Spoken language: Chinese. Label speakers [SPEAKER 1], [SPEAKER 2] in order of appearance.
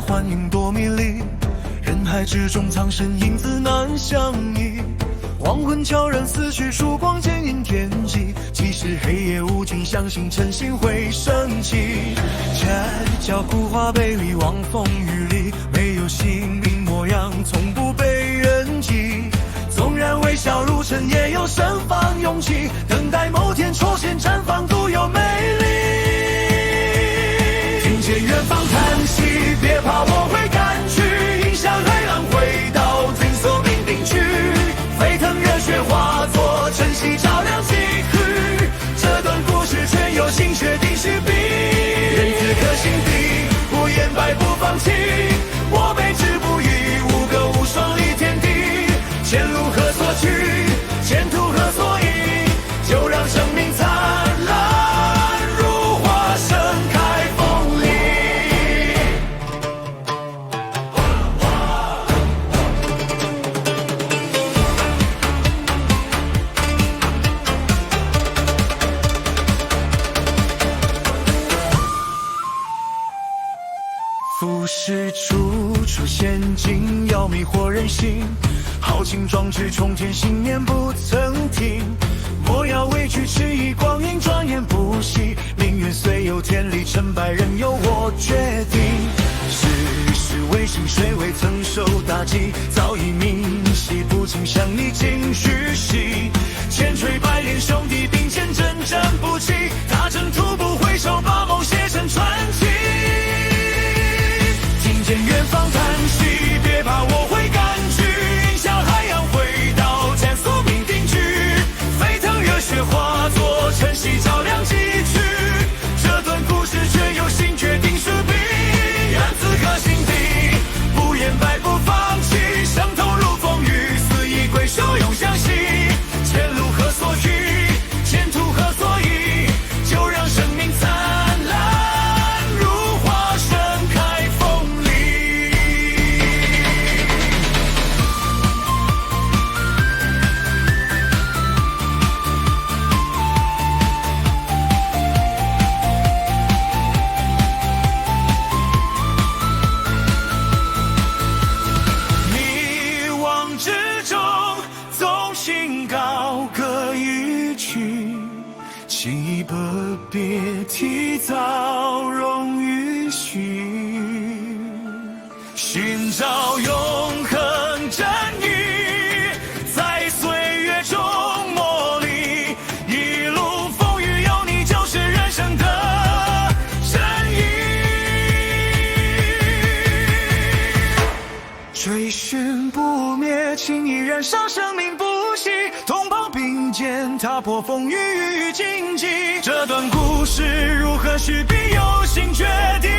[SPEAKER 1] 幻影多迷离，人海之中藏身影子难相依。黄昏悄然死去，曙光渐映天际。即使黑夜无尽，相信晨星会升起。街角枯花被遗忘风雨里，没有姓名模样，从不被人记。纵然微笑如尘，也有盛放勇气，等待某天出现，绽放独有美丽。听见远方叹息，别怕，我会赶去，迎向海浪，回到紧锁命定区。沸腾热血化作晨曦，照亮几许。这段故事全由心血定续笔，人此刻心底，不言败不放弃。我备之不移，无歌无双立天地。前路何所去，前途何所依？就让生命灿烂如花盛开风里。浮世处处陷阱，要迷惑人心。豪情壮志冲天，信念不曾停。莫要畏惧迟疑，光阴转眼不息。命运虽有天理，成败任由我决定。世事未醒，谁未曾受打击？早已明晰，不曾向你尽虚席。千锤百炼，兄弟并肩，征战不弃。踏征途，不回首，把梦写成传奇。听见远方叹息，别怕，我会赶去，迎向海洋，回到前宿命定居。沸腾热血化作晨曦，照亮几许。这段故事全由心决定续笔，让此刻心底，不言败不放弃。伤痛如风雨，肆意归首永相惜。前路何所去，前途何所依？就让生命灿烂如花盛开风里。迷惘之中，纵情高歌一曲，情谊不别提早容与许，寻找永恒真意，在岁月中磨砺。一路风雨有你，就是人生的真意。追寻不灭，情谊燃烧，生命不息。同袍并肩，踏破风雨与荆棘。这段故事如何续笔，由心决定。